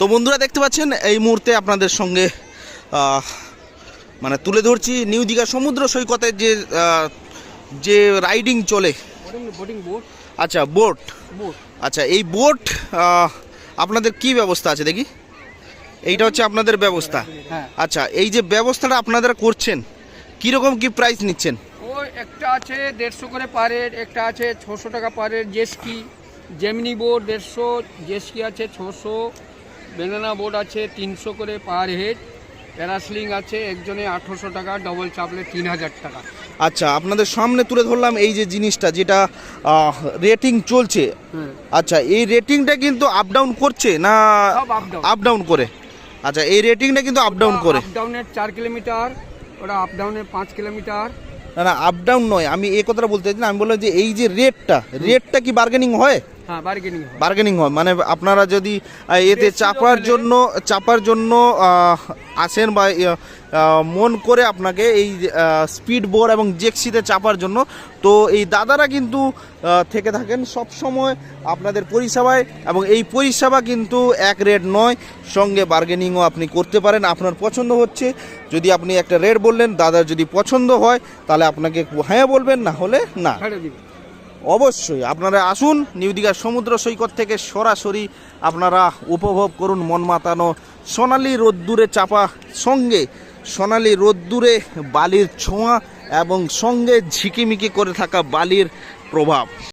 তো বন্ধুরা দেখতে পাচ্ছেন এই মুহূর্তে আপনাদের সঙ্গে মানে তুলে ধরছি নিউ দীঘা সমুদ্র সৈকতে যে রাইডিং চলে। আচ্ছা বোট, আচ্ছা এই বোট আপনাদের কি ব্যবস্থা আছে দেখি? এইটা হচ্ছে আপনাদের ব্যবস্থা। আচ্ছা এই যে ব্যবস্থাটা আপনারা করছেন কীরকম কি প্রাইস নিচ্ছেন? ওই একটা আছে 150 করে পার হেড, একটা আছে 600 টাকা পার হেড। জেসকি জেমিনি বোট 150, জেসকি আছে 600, ব্যানানা বোট আছে 300 করে পার হেড, প্যারাসিলিং আছে একজনে 1800 টাকা, ডবল চাপলে 3000 টাকা। আচ্ছা আপনাদের সামনে তুলে ধরলাম এই যে জিনিসটা যেটা রেটিং চলছে। আচ্ছা এই রেটিংটা কিন্তু আপ ডাউন করছে না? আপ ডাউন করে। আচ্ছা এই রেটিংটা কিন্তু আপ ডাউন করে। আপ ডাউনের 4 কিলোমিটার, ওটা আপ ডাউনের 5 কিলোমিটার। না না আপ ডাউন নয়, আমি এই কথাটা বলতে চাইছি না। আমি বললাম যে এই যে রেটটা কি বার্গেনিং হয়? হ্যাঁ বার্গেনিং হয়, মানে আপনারা যদি এতে চাপার জন্য আসেন বা মন করে আপনাকে এই স্পিড বোট এবং জেক্সিতে চাপার জন্য, তো এই দাদারা কিন্তু থেকে থাকেন সব সময় আপনাদের পরিষেবায়, এবং এই পরিষেবা কিন্তু এক রেট নয়, সঙ্গে বার্গেনিংও আপনি করতে পারেন। আপনার পছন্দ হচ্ছে যদি আপনি একটা রেট বললেন, দাদার যদি পছন্দ হয় তাহলে আপনাকে হ্যাঁ বলবেন, না হলে না। অবশ্যই আপনারা আসুন নিউ দীঘা সমুদ্র সৈকত থেকে সরাসরি আপনারা উপভোগ করুন মন মাতানো সোনালি রোদ্দুরে চাপা, সঙ্গে সোনালি রোদ্দুরে বালির ছোঁয়া এবং সঙ্গে ঝিকিমিকি করে থাকা বালির প্রভাব।